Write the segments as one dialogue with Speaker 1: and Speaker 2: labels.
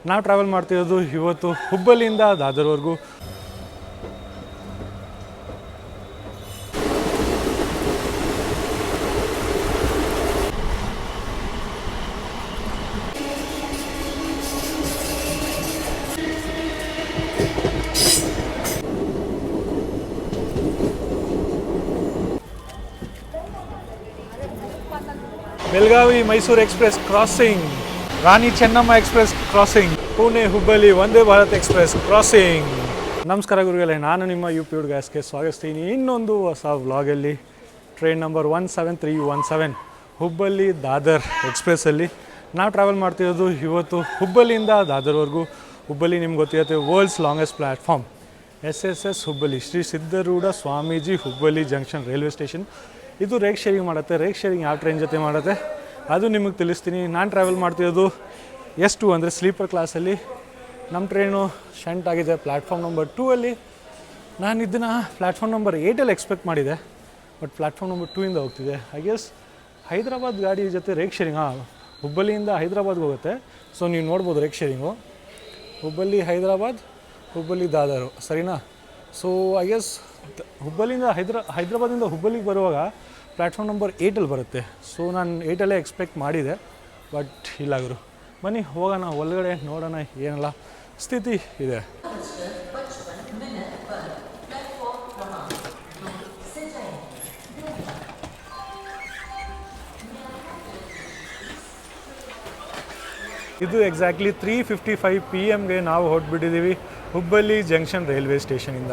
Speaker 1: ನಾವು ಟ್ರಾವೆಲ್ ಮಾಡ್ತಿರೋದು ಇವತ್ತು ಹುಬ್ಬಳ್ಳಿಯಿಂದ ದಾದರ್ವರೆಗೂ. ಬೆಳಗಾವಿ ಮೈಸೂರು ಎಕ್ಸ್ಪ್ರೆಸ್ ಕ್ರಾಸಿಂಗ್, ರಾಣಿ Chennamma express crossing, Pune Hubballi Vande Bharat express crossing. ನಮಸ್ಕಾರ ಗುರುಗಳೇ, ನಾನು ನಿಮ್ಮ ಯು ಪಿ ಹುಡ್ಗಾಸ್ಗೆ ಸ್ವಾಗತಿಸ್ತೀನಿ ಇನ್ನೊಂದು ಹೊಸ ವ್ಲಾಗಲ್ಲಿ. ಟ್ರೈನ್ ನಂಬರ್ 17317 ಹುಬ್ಬಳ್ಳಿ ದಾದರ್ ಎಕ್ಸ್ಪ್ರೆಸ್ಸಲ್ಲಿ ನಾವು ಟ್ರಾವೆಲ್ ಮಾಡ್ತಿರೋದು ಇವತ್ತು ಹುಬ್ಬಳ್ಳಿಯಿಂದ ದಾದರ್ವರೆಗೂ. ಹುಬ್ಬಳ್ಳಿ ನಿಮ್ಗೆ ಗೊತ್ತಿರುತ್ತೆ, world's longest platform SSS Hubballi, Shri Siddharoodha Swamiji Hubballi junction railway station. ಇದು ರೇಕ್ ಶೇರಿಂಗ್ ಮಾಡುತ್ತೆ. ರೇಕ್ ಶೇರಿಂಗ್ ಯಾವ ಟ್ರೈನ್ ಜೊತೆ ಮಾಡುತ್ತೆ ಅದು ನಿಮಗೆ ತಿಳಿಸ್ತೀನಿ. ನಾನು ಟ್ರಾವೆಲ್ ಮಾಡ್ತಿರೋದು S2 ಅಂದರೆ ಸ್ಲೀಪರ್ ಕ್ಲಾಸಲ್ಲಿ. ನಮ್ಮ ಟ್ರೈನು ಶಂಟ್ ಆಗಿದೆ ಪ್ಲ್ಯಾಟ್ಫಾರ್ಮ್ ನಂಬರ್ 2 ಅಲ್ಲಿ. ನಾನು ಇದನ್ನು ಪ್ಲ್ಯಾಟ್ಫಾರ್ಮ್ ನಂಬರ್ 8 ಎಕ್ಸ್ಪೆಕ್ಟ್ ಮಾಡಿದೆ, ಬಟ್ ಪ್ಲ್ಯಾಟ್ಫಾರ್ಮ್ ನಂಬರ್ 2 ಇಂದ ಹೋಗ್ತಿದೆ. ಐ ಗೆಸ್ ಹೈದ್ರಾಬಾದ್ ಗಾಡಿ ಜೊತೆ ರೇಕ್ ಶೇರಿಂಗ್, ಹುಬ್ಬಳ್ಳಿಯಿಂದ ಹೈದ್ರಾಬಾದ್ಗೆ ಹೋಗುತ್ತೆ. ಸೊ ನೀವು ನೋಡ್ಬೋದು ರೇಕ್ ಶೇರಿಂಗು ಹುಬ್ಬಳ್ಳಿ ಹೈದ್ರಾಬಾದ್, ಹುಬ್ಬಳ್ಳಿ ದಾದರು, ಸರಿನಾ? ಸೊ ಐ ಗೆಸ್ ಹುಬ್ಬಳ್ಳಿಯಿಂದ ಹೈದ್ರಾಬಾದಿಂದ ಹುಬ್ಬಳ್ಳಿಗೆ ಬರುವಾಗ ಪ್ಲ್ಯಾಟ್ಫಾರ್ಮ್ ನಂಬರ್ 8 ಬರುತ್ತೆ. ಸೊ ನಾನು 8 ಎಕ್ಸ್ಪೆಕ್ಟ್ ಮಾಡಿದೆ, ಬಟ್ ಇಲ್ಲ ಗುರು. ಬನ್ನಿ ಹೋಗೋಣ ಒಳಗಡೆ, ನೋಡೋಣ ಏನೆಲ್ಲ ಸ್ಥಿತಿ ಇದೆ. ಇದು ಎಕ್ಸಾಕ್ಟ್ಲಿ 3:55 PM ನಾವು ಹೊರಟ್ಬಿಟ್ಟಿದ್ದೀವಿ ಹುಬ್ಬಳ್ಳಿ ಜಂಕ್ಷನ್ ರೈಲ್ವೆ ಸ್ಟೇಷನಿಂದ.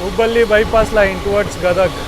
Speaker 1: Hubballi bypass line towards Gadag.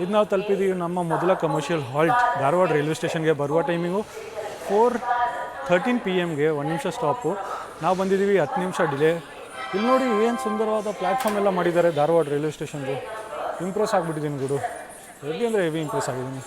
Speaker 1: ಇದು ನಾವು ತಲುಪಿದ್ದೀವಿ ನಮ್ಮ ಮೊದಲ ಕಮರ್ಷಿಯಲ್ ಹಾಲ್ಟ್ ಧಾರವಾಡ ರೈಲ್ವೆ ಸ್ಟೇಷನ್ಗೆ. ಬರುವ ಟೈಮಿಂಗು 4:13 PM, 1 ನಿಮಿಷ ಸ್ಟಾಪು. ನಾವು ಬಂದಿದ್ದೀವಿ 10 ನಿಮಿಷ ಡಿಲೇ. ಇಲ್ಲಿ ನೋಡಿ ಏನು ಸುಂದರವಾದ ಪ್ಲ್ಯಾಟ್ಫಾರ್ಮ್ ಎಲ್ಲ ಮಾಡಿದ್ದಾರೆ ಧಾರವಾಡ ರೈಲ್ವೆ ಸ್ಟೇಷನ್ದು. ಇಂಪ್ರೆಸ್ ಆಗಿಬಿಟ್ಟಿದ್ದೀನಿ ಗುರು, ಹೆವಿ ಅಂದರೆ ಹೆವಿ ಇಂಪ್ರೆಸ್ ಆಗಿದ್ದೀನಿ.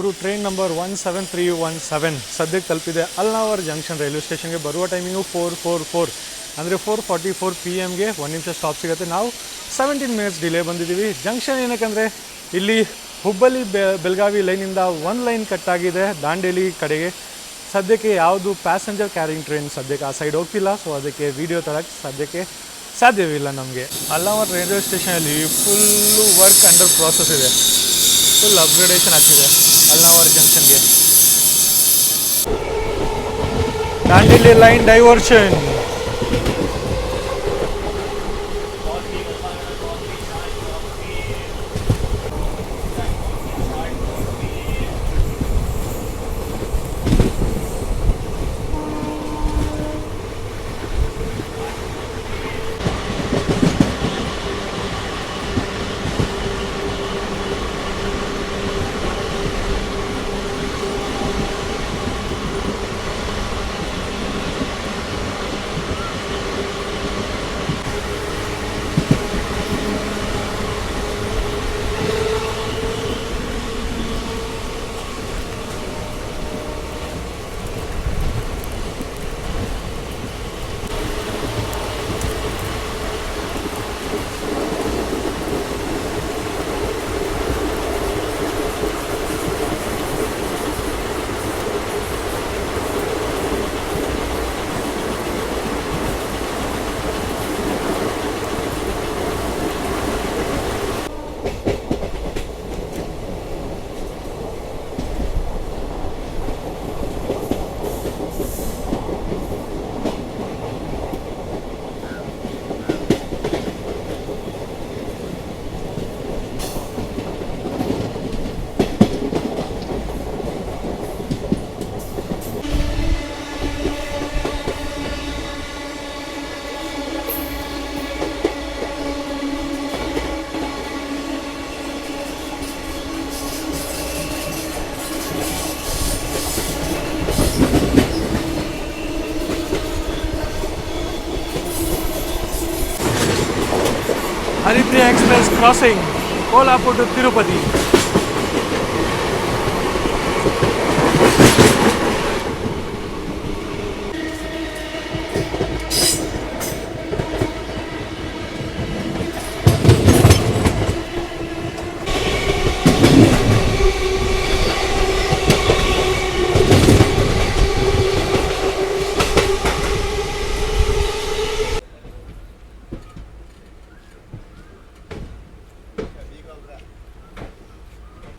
Speaker 1: ಗುರು ಟ್ರೈನ್ ನಂಬರ್ 17317 ಸದ್ಯಕ್ಕೆ ತಲುಪಿದೆ ಅಲ್ನಾವರ್ ಜಂಕ್ಷನ್ ರೈಲ್ವೆ ಸ್ಟೇಷನ್ಗೆ. ಬರುವ ಟೈಮಿಂಗು 4:44 ಅಂದರೆ 4:44 PM ಒಂದು ನಿಮಿಷ ಸ್ಟಾಪ್ ಸಿಗುತ್ತೆ. ನಾವು 17 ಮಿನಿಟ್ಸ್ ಡಿಲೇ ಬಂದಿದ್ದೀವಿ. ಜಂಕ್ಷನ್ ಏನಕ್ಕಂದರೆ ಇಲ್ಲಿ ಹುಬ್ಬಳ್ಳಿ ಬೆಳಗಾವಿ ಲೈನಿಂದ ಒಂದು ಲೈನ್ ಕಟ್ಟಾಗಿದೆ ದಾಂಡೇಲಿ ಕಡೆಗೆ. ಸದ್ಯಕ್ಕೆ ಯಾವುದು ಪ್ಯಾಸೆಂಜರ್ ಕ್ಯಾರಿಂಗ್ ಟ್ರೈನ್ ಸದ್ಯಕ್ಕೆ ಆ ಸೈಡ್ ಹೋಗ್ತಿಲ್ಲ. ಸೊ ಅದಕ್ಕೆ ವೀಡಿಯೋ ತರಕ್ಕೆ ಸದ್ಯಕ್ಕೆ ಸಾಧ್ಯವಿಲ್ಲ ನಮಗೆ. ಅಲ್ನಾವರ್ ರೈಲ್ವೆ ಸ್ಟೇಷನಲ್ಲಿ ಫುಲ್ಲು ವರ್ಕ್ ಅಂಡರ್ ಪ್ರಾಸೆಸ್ ಇದೆ. ಫುಲ್ ಅಪ್ಗ್ರೇಡೇಷನ್ ಆಗ್ತಿದೆ ಅಲ್ನಾವರ್ ಜಂಕ್ಷನ್ಗೆ. Dandeli line diversion. Haripriya express crossing Kolhapur to Tirupati.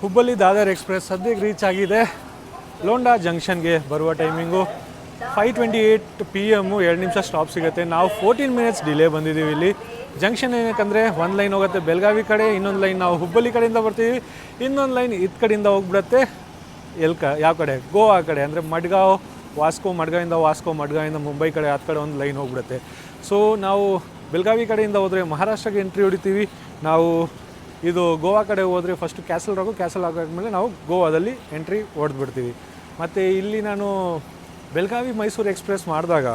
Speaker 1: Hubballi Dadar express ಸದ್ಯಕ್ಕೆ ರೀಚ್ ಆಗಿದೆ ಲೋಂಡಾ ಜಂಕ್ಷನ್ಗೆ. ಬರುವ ಟೈಮಿಂಗು 5:28 PM 2 ನಿಮಿಷ ಸ್ಟಾಪ್ ಸಿಗುತ್ತೆ. ನಾವು 14 ಮಿನಿಟ್ಸ್ ಡಿಲೇ ಬಂದಿದ್ದೀವಿ ಇಲ್ಲಿ. ಜಂಕ್ಷನ್ ಏನಕ್ಕಂದರೆ ಒಂದು ಲೈನ್ ಹೋಗುತ್ತೆ ಬೆಳಗಾವಿ ಕಡೆ, ಇನ್ನೊಂದು ಲೈನ್ ನಾವು ಹುಬ್ಬಳ್ಳಿ ಕಡೆಯಿಂದ ಬರ್ತೀವಿ, ಇನ್ನೊಂದು ಲೈನ್ ಇದು ಕಡೆಯಿಂದ ಹೋಗ್ಬಿಡುತ್ತೆ ಯಾವ ಕಡೆ ಗೋವಾ ಕಡೆ ಅಂದರೆ ಮಡ್ಗಾಂವ್ ಮಡ್ಗಾವಿಂದ ಮಡ್ಗಾವಿಂದ ಮುಂಬೈ ಕಡೆ ಆ ಕಡೆ ಒಂದು ಲೈನ್ ಹೋಗ್ಬಿಡುತ್ತೆ. ಸೊ ನಾವು ಬೆಳಗಾವಿ ಕಡೆಯಿಂದ ಹೋದರೆ ಮಹಾರಾಷ್ಟ್ರಕ್ಕೆ ಎಂಟ್ರಿ ಹೊಡಿತೀವಿ. ನಾವು ಇದು ಗೋವಾ ಕಡೆ ಹೋದರೆ ಫಸ್ಟು ಕ್ಯಾಸಲ್ ರಾಕ್ ಆದಮೇಲೆ ನಾವು ಗೋವಾದಲ್ಲಿ ಎಂಟ್ರಿ ಹೊಡೆದ್ಬಿಡ್ತೀವಿ. ಮತ್ತು ಇಲ್ಲಿ ನಾನು ಬೆಳಗಾವಿ ಮೈಸೂರು ಎಕ್ಸ್ಪ್ರೆಸ್ ಮಾಡಿದಾಗ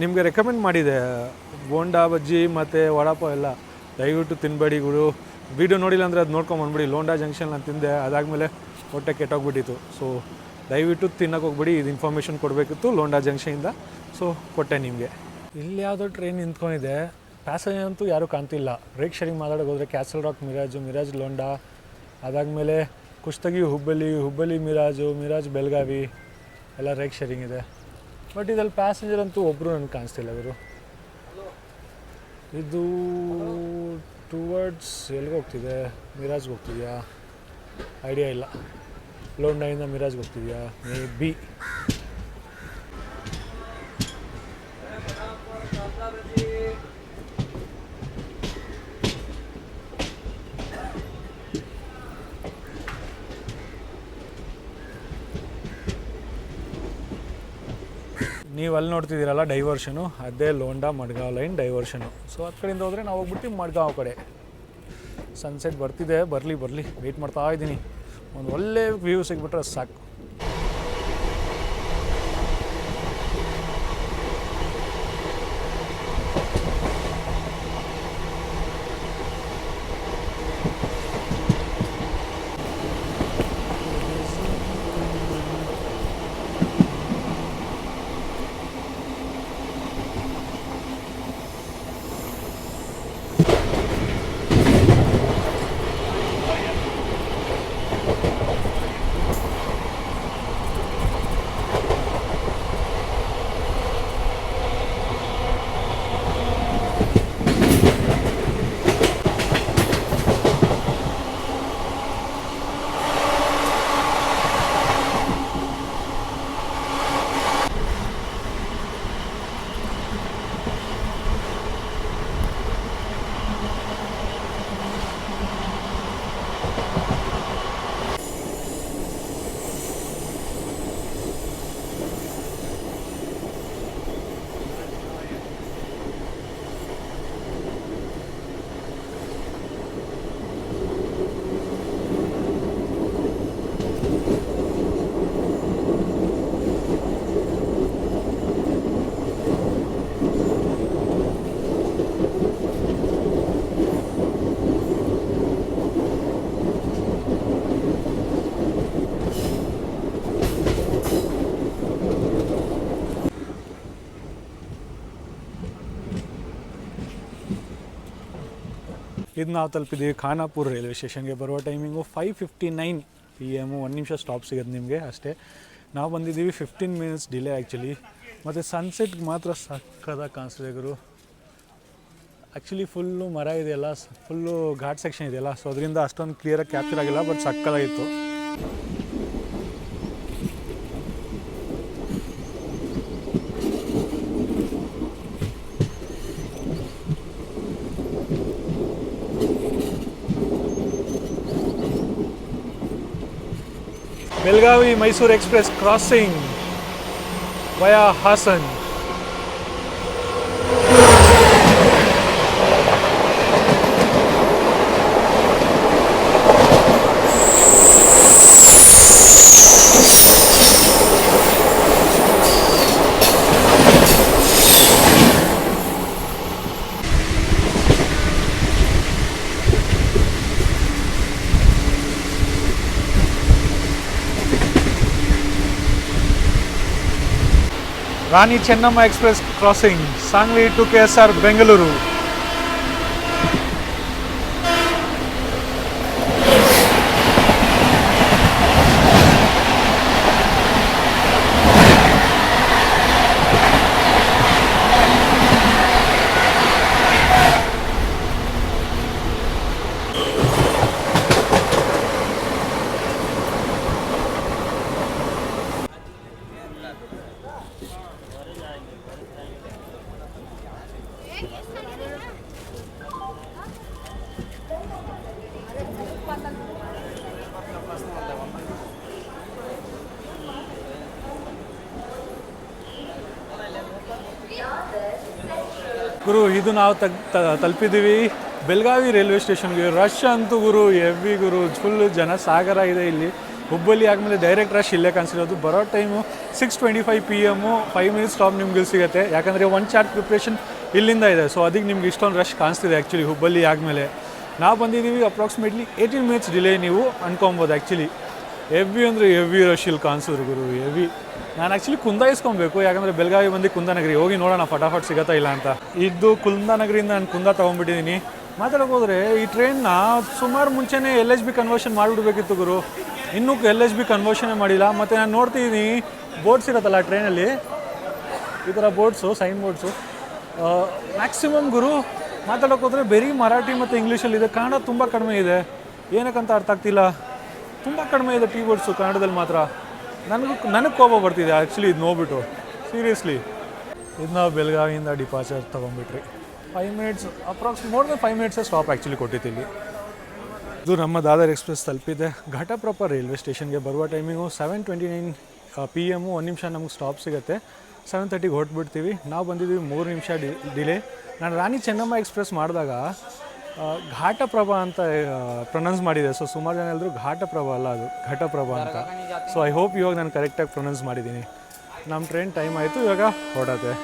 Speaker 1: ನಿಮಗೆ ರೆಕಮೆಂಡ್ ಮಾಡಿದೆ ಬೋಂಡಾ ಬಜ್ಜಿ ಮತ್ತು ವಡಾಪಾವ್ ಎಲ್ಲ ದಯವಿಟ್ಟು ತಿನ್ನಬೇಡಿ ಗುರು. ವೀಡಿಯೋ ನೋಡಿಲ್ಲ ಅಂದರೆ ಅದು ನೋಡ್ಕೊಂಬಂದ್ಬಿಡಿ. ಲೋಂಡಾ ಜಂಕ್ಷನ್ ನಾನು ತಿಂದೆ, ಅದಾದಮೇಲೆ ಹೊಟ್ಟೆ ಕೆಟ್ಟೋಗ್ಬಿಟ್ಟಿತ್ತು. ಸೊ ದಯವಿಟ್ಟು ತಿನ್ನೋಕೆ ಹೋಗ್ಬಿಡಿ. ಇದು ಇನ್ಫಾರ್ಮೇಷನ್ ಕೊಡಬೇಕಿತ್ತು ಲೋಂಡಾ ಜಂಕ್ಷನಿಂದ, ಸೊ ಕೊಟ್ಟೆ ನಿಮಗೆ. ಇಲ್ಲಿ ಯಾವುದೋ ಟ್ರೈನ್ ನಿಂತ್ಕೊಂಡಿದೆ, ಪ್ಯಾಸೆಂಜರ್ ಅಂತೂ ಯಾರೂ ಕಾಣ್ತಿಲ್ಲ. ರೇಕ್ ಶೇರಿಂಗ್ ಮಾತಾಡೋಕೆ ಹೋದರೆ ಕ್ಯಾಸಲ್ ರಾಕ್ ಮಿರಾಜ್ ಲೋಂಡಾ, ಅದಾದಮೇಲೆ ಕುಷ್ಟಗಿ ಹುಬ್ಬಳ್ಳಿ ಮಿರಾಜ್ ಬೆಳಗಾವಿ ಎಲ್ಲ ರೇಕ್ ಶೇರಿಂಗ್ ಇದೆ. ಬಟ್ ಇದ್ರಲ್ಲಿ ಪ್ಯಾಸೆಂಜರ್ ಅಂತೂ ಒಬ್ಬರು ನನಗೆ ಕಾಣಿಸ್ತಿಲ್ಲ ಗುರು. ಇದು ಟುವರ್ಡ್ಸ್ ಎಲ್ಲಿಗೆ ಹೋಗ್ತಿದೆ? ಮಿರಾಜ್ಗೆ ಹೋಗ್ತಿದೆಯಾ? ಐಡಿಯಾ ಇಲ್ಲ. ಲೋಂಡಾಯಿಂದ ಮಿರಾಜ್ಗೆ ಹೋಗ್ತಿದೆಯಾ? May be. ನೀವು ಅಲ್ಲಿ ನೋಡ್ತಿದ್ದೀರಲ್ಲ ಡೈವರ್ಷನು, ಅದೇ Londa Madgaon line diversion. So ಆ ಕಡೆಯಿಂದ ಹೋದರೆ ನಾವು ಹೋಗ್ಬಿಟ್ಟು ಮಡ್ಗಾಂವ್ ಕಡೆ. ಸನ್ಸೆಟ್ ಬರ್ತಿದೆ, ಬರಲಿ ವೆಯ್ಟ್ ಮಾಡ್ತಾ ಇದ್ದೀನಿ. ಒಂದು ಒಳ್ಳೆ ವ್ಯೂ ಸಿಗ್ಬಿಟ್ರೆ ಸಾಕು. ಇದು ನಾವು ತಲುಪಿದ್ದೀವಿ ಖಾನಾಪುರ ರೈಲ್ವೆ ಸ್ಟೇಷನ್ಗೆ. ಬರುವ ಟೈಮಿಂಗು 5:59 PM. 1 ನಿಮಿಷ ಸ್ಟಾಪ್ ಸಿಗೋದು ನಿಮಗೆ ಅಷ್ಟೇ. ನಾವು ಬಂದಿದ್ದೀವಿ 15 ಮಿನಿಟ್ಸ್ ಡಿಲೇ ಆ್ಯಕ್ಚುಲಿ. ಮತ್ತು ಸನ್ಸೆಟ್ಗೆ ಮಾತ್ರ ಸಕ್ಕದಾಗಿ ಕಾಣಿಸ್ತಿದೆ ಗುರು. ಆ್ಯಕ್ಚುಲಿ ಫುಲ್ಲು ಮರ ಇದೆಯಲ್ಲ, ಫುಲ್ಲು ಘಾಟ್ ಸೆಕ್ಷನ್ ಇದೆಯಲ್ಲ, ಸೊ ಅದರಿಂದ ಅಷ್ಟೊಂದು ಕ್ಲಿಯರಾಗಿ ಕ್ಯಾಪ್ಚರ್ ಆಗಿಲ್ಲ, ಬಟ್ ಸಕ್ಕದಾಗಿತ್ತು. Belagavi Mysuru express crossing via Hassan. Rani Chennamma express crossing Sangli to KSR Bengaluru. ಗುರು ಇದು ನಾವು ತಲುಪಿದ್ದೀವಿ ಬೆಳಗಾವಿ ರೈಲ್ವೆ ಸ್ಟೇಷನ್ಗೆ. ರಶ್ ಅಂತೂ ಗುರು ಹೆವಿ ಗುರು, ಫುಲ್ಲು ಜನ ಸಾಗರ ಇದೆ ಇಲ್ಲಿ. ಹುಬ್ಬಳ್ಳಿ ಆದಮೇಲೆ ಡೈರೆಕ್ಟ್ ರಶ್ ಇಲ್ಲೇ ಕಾಣಿಸಿರೋದು. ಬರೋ ಟೈಮು 6:25 PM. 5 ಮಿನಿಟ್ಸ್ ಸ್ಟಾಪ್ ನಿಮ್ಗೆ ಸಿಗುತ್ತೆ, ಯಾಕಂದರೆ 1 ಚಾರ್ಟ್ ಪ್ರಿಪ್ರೇಷನ್ ಇಲ್ಲಿಂದ ಇದೆ. ಸೊ ಅದಕ್ಕೆ ನಿಮ್ಗೆ ಇಷ್ಟೊಂದು ರಶ್ ಕಾಣಿಸ್ತಿದೆ ಆ್ಯಕ್ಚುಲಿ ಹುಬ್ಬಳ್ಳಿ ಆದಮೇಲೆ. ನಾವು ಬಂದಿದ್ದೀವಿ ಅಪ್ರಾಕ್ಸಿಮೇಟ್ಲಿ 18 ಮಿನಿಟ್ಸ್ ಡಿಲೇ ನೀವು ಅನ್ಕೊಬೋದು ಆ್ಯಕ್ಚುಲಿ. ಹೆವಿ ಅಂದರೆ ಹೆವಿ ರಶ್ ಇಲ್ಲಿ ಕಾಣಿಸಿದ್ರು ಗುರು, ಹೆವಿ. ನಾನು ಆ್ಯಕ್ಚುಲಿ ಕುಂದಾಯಿಸ್ಕೊಬೇಕು, ಯಾಕಂದರೆ ಬೆಳಗಾವಿ ಬಂದು ಕುಂದಾನಗರಿ ಹೋಗಿ ನೋಡೋಣ ಫಟಾಫಟ್ ಸಿಗತ್ತಾ ಇಲ್ಲ ಅಂತ. ಇದು ಕುಂದಾನಗರಿಯಿಂದ ನಾನು ಕುಂದ ತೊಗೊಂಡ್ಬಿಟ್ಟಿದ್ದೀನಿ. ಮಾತಾಡೋಕೆ ಹೋದರೆ ಈ ಟ್ರೈನ್ನ ಸುಮಾರು ಮುಂಚೆನೇ LHB ಕನ್ವರ್ಷನ್ ಮಾಡಿಬಿಡ್ಬೇಕಿತ್ತು ಗುರು, ಇನ್ನೂ LHB ಕನ್ವರ್ಷನೇ ಮಾಡಿಲ್ಲ. ಮತ್ತು ನಾನು ನೋಡ್ತಿದ್ದೀನಿ ಬೋರ್ಡ್ಸ್ ಇರುತ್ತಲ್ಲ ಟ್ರೈನಲ್ಲಿ, ಈ ಥರ ಬೋರ್ಡ್ಸು, ಸೈನ್ ಬೋರ್ಡ್ಸು ಮ್ಯಾಕ್ಸಿಮಮ್ ಗುರು. ಮಾತಾಡೋಕೆ ಹೋದರೆ ಬರೀ ಮರಾಠಿ ಮತ್ತು ಇಂಗ್ಲೀಷಲ್ಲಿದೆ, ಕನ್ನಡ ತುಂಬ ಕಡಿಮೆ ಇದೆ. ಏನಕ್ಕಂತ ಅರ್ಥ ಆಗ್ತಿಲ್ಲ, ತುಂಬ ಕಡಿಮೆ ಇದೆ ಟೀ ಬೋರ್ಡ್ಸು ಕನ್ನಡದಲ್ಲಿ ಮಾತ್ರ. ನನಗೆ ಕೋಪ ಬರ್ತಿದೆ ಆ್ಯಕ್ಚುಲಿ ಇದು ನೋಡ್ಬಿಟ್ಟು, ಸೀರಿಯಸ್ಲಿ. ಇದು ನಾವು ಬೆಳಗಾವಿಯಿಂದ ಡಿಪಾರ್ಚರ್ ತೊಗೊಂಡ್ಬಿಟ್ರಿ. 5 ಮಿನಿಟ್ಸ್ ಮೋರ್ ದೆನ್ 5 ಮಿನಿಟ್ಸೇ ಸ್ಟಾಪ್ ಆ್ಯಕ್ಚುಲಿ ಕೊಟ್ಟಿತ್ತು. ಇದು ನಮ್ಮ ದಾದರ್ ಎಕ್ಸ್ಪ್ರೆಸ್ ತಲುಪಿದೆ ಘಟಪ್ರಭಾ ರೈಲ್ವೆ ಸ್ಟೇಷನ್ಗೆ. ಬರುವ ಟೈಮಿಂಗು 7:29 PM. 1 ನಿಮಿಷ ನಮಗೆ ಸ್ಟಾಪ್ ಸಿಗುತ್ತೆ. 7:30ಗೆ ಹೊರಟ್ಬಿಡ್ತೀವಿ. ನಾವು ಬಂದಿದ್ದೀವಿ 3 ನಿಮಿಷ ಡಿಲೇ. ನಾನು ರಾಣಿ ಚೆನ್ನಮ್ಮ ಎಕ್ಸ್ಪ್ರೆಸ್ ಮಾಡಿದಾಗ ಘಾಟಪ್ರಭಾ ಅಂತ ಪ್ರೊನೌನ್ಸ್ ಮಾಡಿದೆ. ಸೊ ಸುಮಾರು ಜನ ಹೇಳಿದ್ರು ಘಾಟಪ್ರಭಾ ಅಲ್ಲ, ಅದು ಘಟಪ್ರಭಾ ಅಂತ. ಸೊ ಐ ಹೋಪ್ ಇವಾಗ ನಾನು ಕರೆಕ್ಟಾಗಿ ಪ್ರೊನೌನ್ಸ್ ಮಾಡಿದ್ದೀನಿ. ನಮ್ಮ ಟ್ರೈನ್ ಟೈಮ್ ಆಯಿತು, ಇವಾಗ ಹೊರಡತ್ತೆ.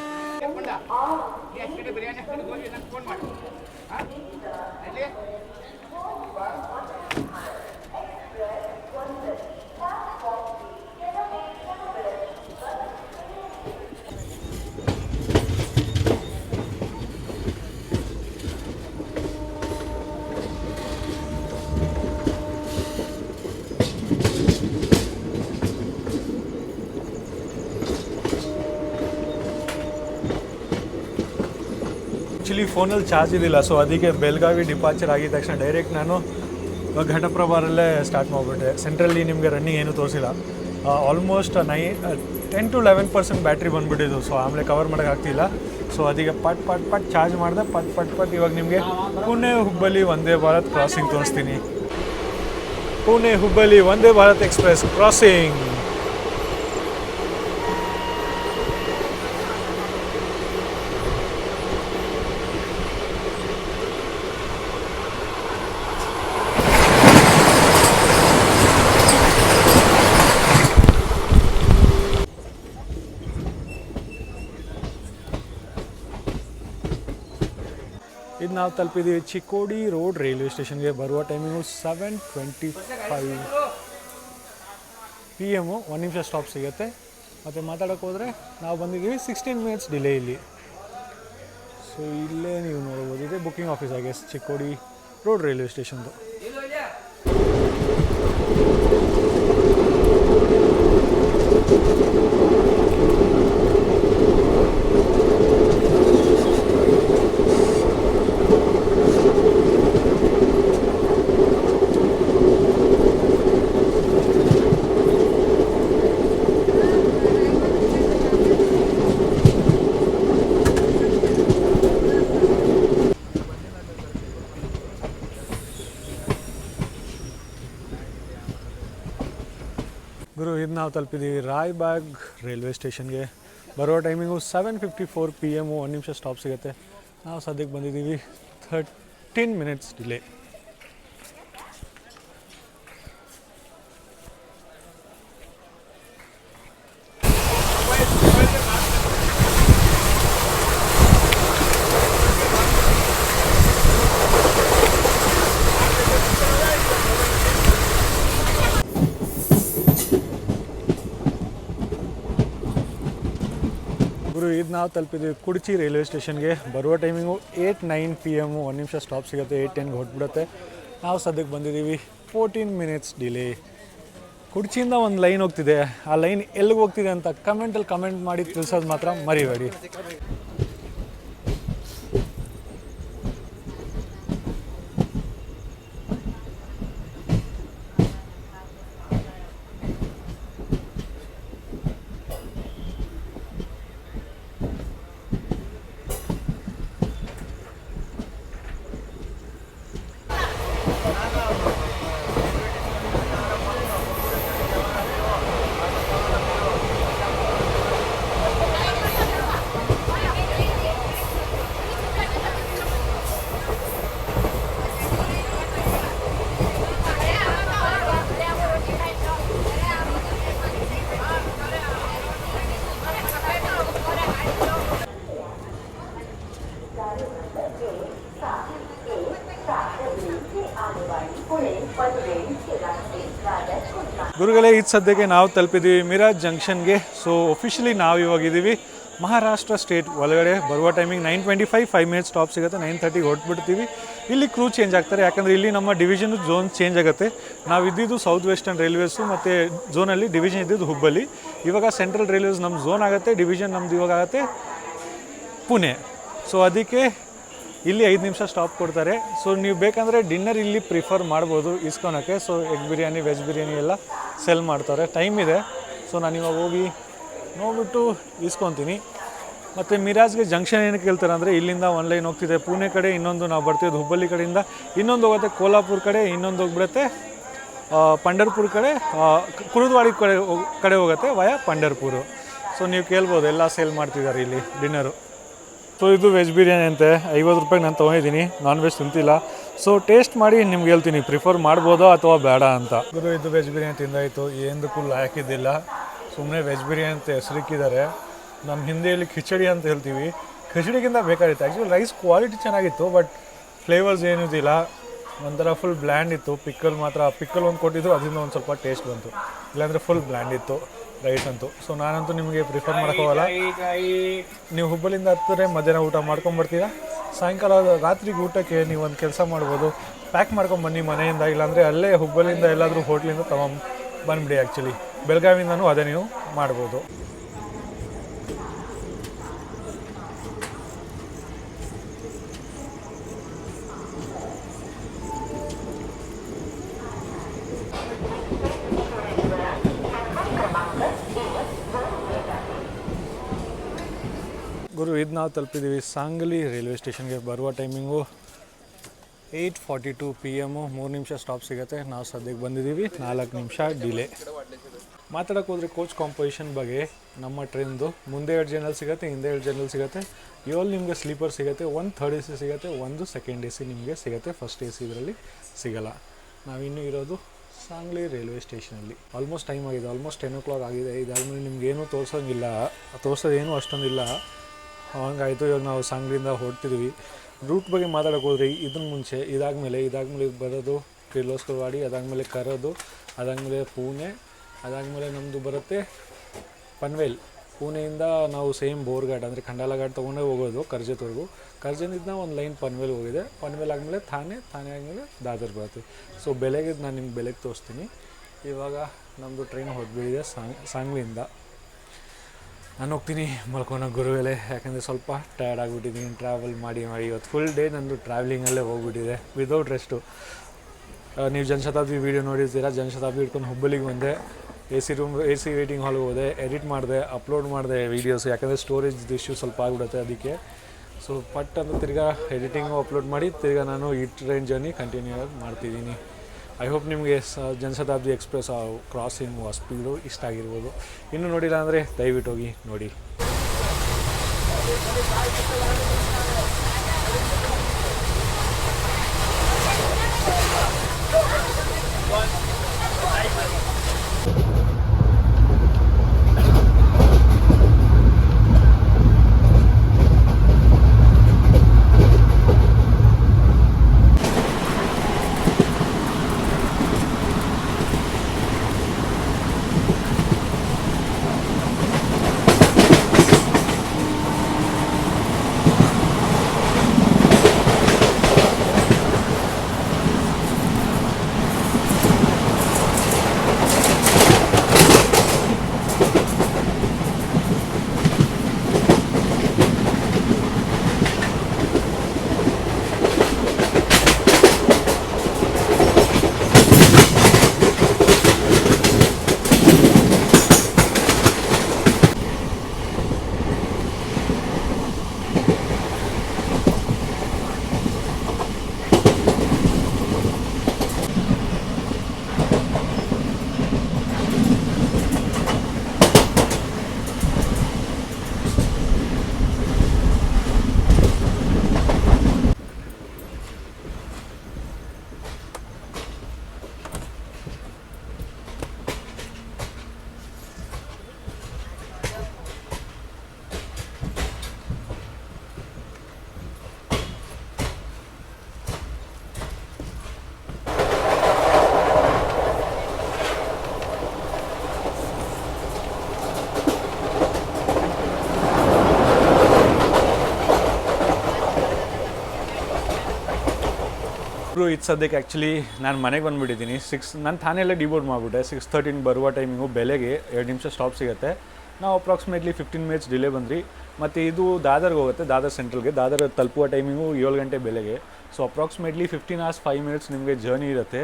Speaker 1: ಆ್ಯಕ್ಚುಲಿ ಫೋನಲ್ಲಿ ಚಾರ್ಜ್ ಇದ್ದಿಲ್ಲ, ಸೊ ಅದಕ್ಕೆ ಬೆಳಗಾವಿ ಡಿಪಾರ್ಚರ್ ಆಗಿದ ತಕ್ಷಣ ಡೈರೆಕ್ಟ್ ನಾನು ಘಟಪ್ರಭಾರಲ್ಲೇ ಸ್ಟಾರ್ಟ್ ಮಾಡಿಬಿಟ್ಟೆ. ಸೆಂಟ್ರಲ್ಲಿ ನಿಮಗೆ ರನ್ನಿಂಗ್ ಏನೂ ತೋರಿಸಿಲ್ಲ. ಆಲ್ಮೋಸ್ಟ್ 10 to 11% ಬ್ಯಾಟ್ರಿ ಬಂದುಬಿಟ್ಟಿದ್ದು. ಸೊ ಆಮೇಲೆ ಕವರ್ ಮಾಡೋಕ್ಕಾಗ್ತಿಲ್ಲ. ಸೊ ಅದಕ್ಕೆ ಪಟ್ ಚಾರ್ಜ್ ಮಾಡಿದೆ, ಪಟ್ ಇವಾಗ ನಿಮಗೆ ಪುಣೆ ಹುಬ್ಬಳ್ಳಿ ವಂದೇ ಭಾರತ್ ಕ್ರಾಸಿಂಗ್ ತೋರಿಸ್ತೀನಿ. Pune Hubballi Vande Bharat express crossing. ಇದು ನಾವು ತಲುಪಿದ್ದೀವಿ ಚಿಕ್ಕೋಡಿ ರೋಡ್ ರೈಲ್ವೆ ಸ್ಟೇಷನ್ಗೆ. ಬರುವ ಟೈಮಿಂಗು 7:25 PM. 1 ನಿಮಿಷ ಸ್ಟಾಪ್ ಸಿಗುತ್ತೆ. ಮತ್ತು ಮಾತಾಡೋಕೆ ಹೋದರೆ ನಾವು ಬಂದಿದ್ದೀವಿ 16 ಮಿನಿಟ್ಸ್ ಡಿಲೇ ಇಲ್ಲಿ. ಸೊ ಇಲ್ಲೇ ನೀವು ನೋಡ್ಬೋದು, ಇದೆ ಬುಕ್ಕಿಂಗ್ ಆಫೀಸ್ ಆಗಿ ಚಿಕ್ಕೋಡಿ ರೋಡ್ ರೈಲ್ವೆ ಸ್ಟೇಷನ್ದು. ಗುರು ಇದು ನಾವು ತಲುಪಿದ್ದೀವಿ ರಾಯ್ಬಾಗ್ ರೈಲ್ವೆ ಸ್ಟೇಷನ್ಗೆ. ಬರೋ ಟೈಮಿಂಗು 7:54 PM. 1 ನಿಮಿಷ ಸ್ಟಾಪ್ ಸಿಗುತ್ತೆ. ನಾವು ಸದ್ಯಕ್ಕೆ ಬಂದಿದ್ದೀವಿ 13 ಮಿನಿಟ್ಸ್ ಡಿಲೇ. ಗುರು ಇದು ನಾವು ತಲುಪಿದ್ದೀವಿ ಕುಡ್ಚಿ ರೈಲ್ವೆ ಸ್ಟೇಷನ್ಗೆ. ಬರುವ ಟೈಮಿಂಗು 8:09 PM. 1 ನಿಮಿಷ ಸ್ಟಾಪ್ ಸಿಗುತ್ತೆ. 8:10ಗೆ ಹೊರಟ್ಬಿಡುತ್ತೆ. ನಾವು ಸದ್ಯಕ್ಕೆ ಬಂದಿದ್ದೀವಿ 14 ಮಿನಿಟ್ಸ್ ಡಿಲೇ. ಕುಡ್ಚಿಯಿಂದ ಒಂದು ಲೈನ್ ಹೋಗ್ತಿದೆ. ಆ ಲೈನ್ ಎಲ್ಲಿಗೆ ಹೋಗ್ತಿದೆ ಅಂತ ಕಮೆಂಟಲ್ಲಿ ಕಮೆಂಟ್ ಮಾಡಿ ತಿಳಿಸೋದು ಮಾತ್ರ ಮರಿಬೇಡಿ. ಗುರುಗಳೇ, ಇದು ಸದ್ಯಕ್ಕೆ ನಾವು ತಲುಪಿದ್ದೀವಿ ಮಿರಾಜ್ ಜಂಕ್ಷನ್ಗೆ. ಸೊ ಒಫಿಷಿಯಲಿ ನಾವು ಇವಾಗಿದ್ದೀವಿ ಮಹಾರಾಷ್ಟ್ರ ಸ್ಟೇಟ್ ಒಳಗಡೆ. ಬರುವ ಟೈಮಿಂಗ್ 9:25. 5 ಮಿನಿಟ್ಸ್ ಸ್ಟಾಪ್ ಸಿಗುತ್ತೆ. 9:30ಗೆ ಹೊರಟ್ಬಿಡ್ತೀವಿ. ಇಲ್ಲಿ ಕ್ರೂ ಚೇಂಜ್ ಆಗ್ತಾರೆ, ಯಾಕಂದರೆ ಇಲ್ಲಿ ನಮ್ಮ ಡಿವಿಷನ್ ಝೋನ್ ಚೇಂಜ್ ಆಗುತ್ತೆ. ನಾವು ಇದ್ದಿದ್ದು ಸೌತ್ ವೆಸ್ಟರ್ನ್ ರೈಲ್ವೇಸು ಮತ್ತು ಝೋನಲ್ಲಿ ಡಿವಿಷನ್ ಇದ್ದಿದ್ದು ಹುಬ್ಬಳ್ಳಿ. ಇವಾಗ ಸೆಂಟ್ರಲ್ ರೈಲ್ವೇಸ್ ನಮ್ಮ ಝೋನ್ ಆಗುತ್ತೆ, ಡಿವಿಷನ್ ನಮ್ಮದು ಇವಾಗ ಆಗುತ್ತೆ ಪುಣೆ. ಸೊ ಅದಕ್ಕೆ ಇಲ್ಲಿ 5 ನಿಮಿಷ ಸ್ಟಾಪ್ ಕೊಡ್ತಾರೆ. ಸೊ ನೀವು ಬೇಕಂದರೆ ಡಿನ್ನರ್ ಇಲ್ಲಿ ಪ್ರಿಫರ್ ಮಾಡ್ಬೋದು ಇಸ್ಕೊಳಕ್ಕೆ. So egg biryani, veg biryani ಎಲ್ಲ ಸೆಲ್ ಮಾಡ್ತಾರೆ. ಟೈಮ್ ಇದೆ. ಸೊ ನಾನು ಇವಾಗ ಹೋಗಿ ನೋಡ್ಬಿಟ್ಟು ಇಸ್ಕೊತೀನಿ. ಮತ್ತು ಮಿರಾಜ್ಗೆ ಜಂಕ್ಷನ್ ಏನಕ್ಕೆ ಕೇಳ್ತಾರೆ ಅಂದರೆ ಇಲ್ಲಿಂದ ಒಂದು ಲೈನ್ ಹೋಗ್ತಿದೆ ಪುಣೆ ಕಡೆ, ಇನ್ನೊಂದು ನಾವು ಬರ್ತಿದ್ದು ಹುಬ್ಬಳ್ಳಿ ಕಡೆಯಿಂದ, ಇನ್ನೊಂದು ಹೋಗುತ್ತೆ ಕೋಲ್ಹಾಪುರ ಕಡೆ, ಇನ್ನೊಂದು ಹೋಗ್ಬಿಡುತ್ತೆ ಪಂಢರ್ಪುರ ಕಡೆ, ಕುರುದ್ವಾಡಿ ಕಡೆ ಹೋಗುತ್ತೆ ವಯಾ ಪಂಢರ್ಪುರ. ಸೊ ನೀವು ಕೇಳ್ಬೋದು ಎಲ್ಲ ಸೇಲ್ ಮಾಡ್ತಿದ್ದಾರೆ ಇಲ್ಲಿ ಡಿನ್ನರು. ಸೊ ಇದು ವೆಜ್ ಬಿರಿಯಾನಿ ಅಂತೆ. 50 ರೂಪಾಯಿಗೆ ನಾನು ತೊಗೊಂಡಿದ್ದೀನಿ. ನಾನ್ ವೆಜ್ ತಿಂತಿಲ್ಲ. ಸೊ ಟೇಸ್ಟ್ ಮಾಡಿ ನಿಮ್ಗೆ ಹೇಳ್ತೀನಿ ಪ್ರಿಫರ್ ಮಾಡ್ಬೋದೋ ಅಥವಾ ಬೇಡ ಅಂತ. ಇದು ವೆಜ್ ಬಿರಿಯಾನಿ ತಿಂದಾಯಿತು. ಏನಕ್ಕೂ ಹಾಕಿದ್ದಿಲ್ಲ, ಸುಮ್ಮನೆ ವೆಜ್ ಬಿರಿಯಾನಿ ಅಂತ ಹೆಸರಿಕ್ಕಿದ್ದಾರೆ. ನಮ್ಮ ಹಿಂದಿಯಲ್ಲಿ ಖಿಚಡಿ ಅಂತ ಹೇಳ್ತೀವಿ. ಖಿಚಡಿಗಿಂತ ಬೇಕಾಗಿತ್ತು. ಆ್ಯಕ್ಚುಲಿ ರೈಸ್ ಕ್ವಾಲಿಟಿ ಚೆನ್ನಾಗಿತ್ತು, ಬಟ್ ಫ್ಲೇವರ್ಸ್ ಏನಿದಿಲ್ಲ. ಒಂಥರ ಫುಲ್ ಬ್ಲ್ಯಾಂಡ್ ಇತ್ತು. ಪಿಕ್ಕಲ್ ಒಂದು ಕೊಟ್ಟಿದ್ದು, ಅದರಿಂದ ಒಂದು ಸ್ವಲ್ಪ ಟೇಸ್ಟ್ ಬಂತು. ಇಲ್ಲಾಂದರೆ ಫುಲ್ ಬ್ಲ್ಯಾಂಡ್ ಇತ್ತು ರೈಸ್ ಅಂತೂ. ಸೊ ನಾನಂತೂ ನಿಮಗೆ ಪ್ರಿಫರ್ ಮಾಡೋಕ್ಕಾಗಲ್ಲ. ನೀವು ಹುಬ್ಬಳ್ಳಿಯಿಂದ ಹತ್ತಿದ್ರೆ ಮಧ್ಯಾಹ್ನ ಊಟ ಮಾಡ್ಕೊಂಬರ್ತೀರಾ. ಸಾಯಂಕಾಲ ರಾತ್ರಿಗೆ ಊಟಕ್ಕೆ ನೀವು ಒಂದು ಕೆಲಸ ಮಾಡ್ಬೋದು, ಪ್ಯಾಕ್ ಮಾಡ್ಕೊಂಬನ್ನಿ ಮನೆಯಿಂದ. ಇಲ್ಲಾಂದರೆ ಅಲ್ಲೇ ಹುಬ್ಬಳ್ಳಿಯಿಂದ ಎಲ್ಲಾದರೂ ಹೋಟ್ಲಿಂದ ಬಂದುಬಿಡಿ. ಆ್ಯಕ್ಚುಲಿ ಬೆಳಗಾವಿಯಿಂದನೂ ಅದೇ ನೀವು ಮಾಡ್ಬೋದು. ಗುರು ಇದು ನಾವು ತಲುಪಿದ್ದೀವಿ ಸಾಂಗ್ಲಿ ರೈಲ್ವೆ ಸ್ಟೇಷನ್ಗೆ. ಬರುವ ಟೈಮಿಂಗು 8:42 PM. 3 ನಿಮಿಷ ಸ್ಟಾಪ್ ಸಿಗುತ್ತೆ. ನಾವು ಸದ್ಯಕ್ಕೆ ಬಂದಿದ್ದೀವಿ 4 ನಿಮಿಷ ಡಿಲೇ. ಮಾತಾಡೋಕೆ ಹೋದರೆ ಕೋಚ್ ಕಾಂಪೋಸಿಷನ್ ಬಗ್ಗೆ ನಮ್ಮ ಟ್ರೈನ್ದು ಮುಂದೆ 2 ಜನರಲ್ ಸಿಗುತ್ತೆ, ಹಿಂದೆ 2 ಜನರಲ್ ಸಿಗುತ್ತೆ. 7 ನಿಮಗೆ ಸ್ಲೀಪರ್ ಸಿಗುತ್ತೆ, 1 ಥರ್ಡ್ AC ಸಿಗುತ್ತೆ, 1 ಸೆಕೆಂಡ್ AC ನಿಮಗೆ ಸಿಗುತ್ತೆ. ಫಸ್ಟ್ AC ಇದರಲ್ಲಿ ಸಿಗೋಲ್ಲ. ನಾವಿನ್ನೂ ಇರೋದು ಸಾಂಗ್ಲಿ ರೈಲ್ವೆ ಸ್ಟೇಷನಲ್ಲಿ. ಆಲ್ಮೋಸ್ಟ್ ಟೈಮ್ ಆಗಿದೆ. ಆಲ್ಮೋಸ್ಟ್ 10 o'clock ಆಗಿದೆ. ಇದಾದಮೇಲೆ ನಿಮ್ಗೇನೂ ತೋರಿಸೋದೇನೂ ಅಷ್ಟೊಂದಿಲ್ಲ. ಹಂಗಾಯಿತು. ಇವಾಗ ನಾವು ಸಾಂಗ್ಲಿಯಿಂದ ಹೊರಡ್ತಿದ್ವಿ. ರೂಟ್ ಬಗ್ಗೆ ಮಾತಾಡೋಕೆ ಹೋದ್ರೆ ಇದನ್ನ ಮುಂಚೆ ಇದಾದಮೇಲೆ ಬರೋದು ಕಿರ್ಲೋಸ್ಕರವಾಡಿ, ಅದಾದಮೇಲೆ ಕರೋದು, ಅದಾದಮೇಲೆ ಪುಣೆ, ಅದಾದಮೇಲೆ ನಮ್ಮದು ಬರುತ್ತೆ ಪನ್ವೇಲ್. ಪುಣೆಯಿಂದ ನಾವು ಸೇಮ್ ಬೋರ್ಘಾಟ್ ಅಂದರೆ ಖಂಡಾಲ ಘಾಟ್ ತೊಗೊಂಡೇ ಹೋಗೋದು ಕರ್ಜತ್ವರೆಗೂ. ಕರ್ಜನಿಂದ ಒಂದು ಲೈನ್ ಪನ್ವೇಲ್ ಹೋಗಿದೆ, ಪನ್ವೇಲ್ ಆದಮೇಲೆ ಥಾನೆ ಆದಮೇಲೆ ದಾದರ್ ಬರುತ್ತೆ. ಸೊ ಬೆಳಗ್ಗೆ ನಾನು ನಿಮ್ಗೆ ಬೆಳಗ್ಗೆ ತೋರಿಸ್ತೀನಿ. ಇವಾಗ ನಮ್ಮದು ಟ್ರೈನ್ ಹೊರಬಿಟ್ಟಿದೆ ಸಾಂಗ್ಲಿಯಿಂದ. ನಾನು ಹೋಗ್ತೀನಿ ಮಲ್ಕೊಳೋ ಗುರುವೆಲೆ, ಯಾಕಂದರೆ ಸ್ವಲ್ಪ ಟಯರ್ಡ್ ಆಗಿಬಿಟ್ಟಿದ್ದೀನಿ ಟ್ರಾವೆಲ್ ಮಾಡಿ ಇವತ್ತು ಫುಲ್ ಡೇ ನಂದು ಟ್ರಾವೆಲಿಂಗಲ್ಲೇ ಹೋಗ್ಬಿಟ್ಟಿದೆ ವಿದೌಟ್ ರೆಸ್ಟು. ನೀವು ಜನಶತಾಬ್ದಿ ವೀಡಿಯೋ ನೋಡಿರ್ತೀರ, ಜನಶತಾಬ್ದಿ ಹಿಡ್ಕೊಂಡು ಹುಬ್ಬಳ್ಳಿಗೆ ಬಂದೆ, ಎ ಸಿ ವೇಟಿಂಗ್ ಹಾಲ್ಗೆ ಹೋದೆ, ಎಡಿಟ್ ಮಾಡಿದೆ, ಅಪ್ಲೋಡ್ ಮಾಡಿದೆ ವೀಡಿಯೋಸ್, ಯಾಕಂದರೆ ಸ್ಟೋರೇಜ್ ಇಶ್ಯೂ ಸ್ವಲ್ಪ ಆಗಿಬಿಡುತ್ತೆ ಅದಕ್ಕೆ. ಸೊ ಪಟ್ ಅಂತ ತಿರ್ಗಾ ಎಡಿಟಿಂಗು ಅಪ್ಲೋಡ್ ಮಾಡಿ ತಿರ್ಗಾ ನಾನು ಈ ಟ್ರೈನ್ ಜರ್ನಿ ಕಂಟಿನ್ಯೂ ಆಗಿ ಮಾಡ್ತಿದ್ದೀನಿ. ಐ ಹೋಪ್ ನಿಮಗೆ ಜನಶತಾಬ್ದಿ ಎಕ್ಸ್ಪ್ರೆಸ್ ಕ್ರಾಸಿಂಗು ಆ ಸ್ಪೀಡು ಇಷ್ಟ ಆಗಿರ್ಬೋದು. ಇನ್ನೂ ನೋಡಿಲ್ಲ ಅಂದರೆ ದಯವಿಟ್ಟು ಹೋಗಿ ನೋಡಿ. ಇದು ಸದ್ಯಕ್ಕೆ ಆ್ಯಕ್ಚುಲಿ ನಾನು ಮನೆಗೆ ಬಂದುಬಿಟ್ಟಿದ್ದೀನಿ. ನಾನು ಥಾನೆಯಲ್ಲೇ ಡಿಬೋರ್ಡ್ ಮಾಡಿಬಿಟ್ಟೆ. 6:13 ಬರುವ ಟೈಮಿಂಗು ಬೆಳಗ್ಗೆ 2 ನಿಮಿಷ ಸ್ಟಾಪ್ ಸಿಗುತ್ತೆ. ನಾವು ಅಪ್ರಾಕ್ಸಿಮೇಟ್ಲಿ 15 ಮಿನಿಟ್ಸ್ ಡಿಲೇ ಬಂದ್ರಿ. ಮತ್ತು ಇದು ದಾದರ್ಗೆ ಹೋಗುತ್ತೆ, ದಾದರ್ ಸೆಂಟ್ರಲ್ಗೆ. ದಾದರ್ ತಲುಪುವ ಟೈಮಿಂಗು 7 ಗಂಟೆ ಬೆಳಗ್ಗೆ. ಸೊ ಅಪ್ರಾಕ್ಸಿಮೇಟ್ಲಿ 15 hours 5 minutes ನಿಮಗೆ ಜರ್ನಿ ಇರುತ್ತೆ.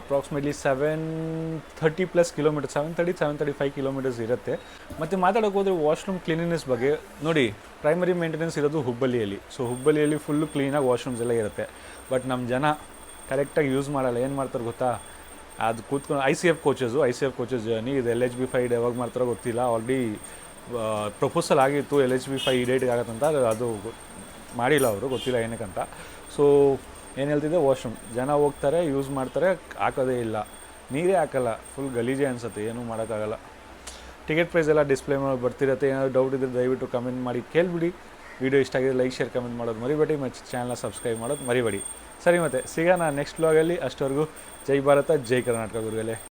Speaker 1: ಅಪ್ರಾಕ್ಸಿಮೇಟ್ಲಿ 730+ ಕಿಲೋಮೀಟರ್ಸ್, 735 ಕಿಲೋಮೀಟರ್ಸ್ ಇರುತ್ತೆ. ಮತ್ತು ಮಾತಾಡೋಕೆ ಹೋದರೆ ವಾಶ್ರೂಮ್ ಕ್ಲೀನಿನೆಸ್ ಬಗ್ಗೆ ನೋಡಿ, ಪ್ರೈಮರಿ ಮೇಂಟೆನೆನ್ಸ್ ಇರೋದು ಹುಬ್ಬಳ್ಳಿಯಲ್ಲಿ. ಸೊ ಹುಬ್ಬಳ್ಳಿಯಲ್ಲಿ ಫುಲ್ಲು ಕ್ಲೀನಾಗಿ ವಾಶ್ರೂಮ್ಸ್ ಎಲ್ಲ ಇರುತ್ತೆ. ಬಟ್ ನಮ್ಮ ಜನ ಕರೆಕ್ಟಾಗಿ ಯೂಸ್ ಮಾಡಲ್ಲ. ಏನು ಮಾಡ್ತಾರೆ ಗೊತ್ತಾ, ಅದು ಕೂತ್ಕೊಂಡು I C F coaches journey ಇದು LHB5 ಯಾವಾಗ ಮಾಡ್ತಾರೋ ಗೊತ್ತಿಲ್ಲ. ಆಲ್ರೆಡಿ ಪ್ರಪೋಸಲ್ ಆಗಿತ್ತು, LHB5 ಈ ಡೇಟ್ಗೆ ಆಗತ್ತಂತ. ಅದು ಮಾಡಿಲ್ಲ ಅವರು, ಗೊತ್ತಿಲ್ಲ ಏನಕ್ಕಂತ. ಸೊ ಏನು ಹೇಳ್ತಿದ್ದೆ, ವಾಶ್ರೂಮ್ ಜನ ಹೋಗ್ತಾರೆ, ಯೂಸ್ ಮಾಡ್ತಾರೆ, ಹಾಕೋದೇ ಇಲ್ಲ, ನೀರೇ ಹಾಕಲ್ಲ, ಫುಲ್ ಗಲೀಜೆ ಅನಿಸುತ್ತೆ, ಏನೂ ಮಾಡೋಕ್ಕಾಗಲ್ಲ. ಟಿಕೆಟ್ ಪ್ರೈಸ್ ಎಲ್ಲ ಡಿಸ್ಪ್ಲೇ ಮಾಡಿ ಬರ್ತಿರುತ್ತೆ. ಏನಾದರೂ ಡೌಟ್ ಇದ್ದರೆ ದಯವಿಟ್ಟು ಕಮೆಂಟ್ ಮಾಡಿ ಕೇಳಿಬಿಡಿ. ವಿಡಿಯೋ ಇಷ್ಟ ಆಗಿದೆ ಲೈಕ್ ಶೇರ್ ಕಮೆಂಟ್ ಮಾಡೋದು ಮರಿಬೇಡಿ, ಮತ್ತು ಚಾನಲ್ನ ಸಬ್ಸ್ಕ್ರೈಬ್ ಮಾಡೋದು ಮರಿಬೇಡಿ. ಸರಿ, ಮತ್ತೆ ಸಿಗೋಣ ನೆಕ್ಸ್ಟ್ ವ್ಲಾಗಲ್ಲಿ. ಅಷ್ಟವರೆಗೂ ಜೈ ಭಾರತ, ಜೈ ಕರ್ನಾಟಕ ಗುರುಗಳೇ.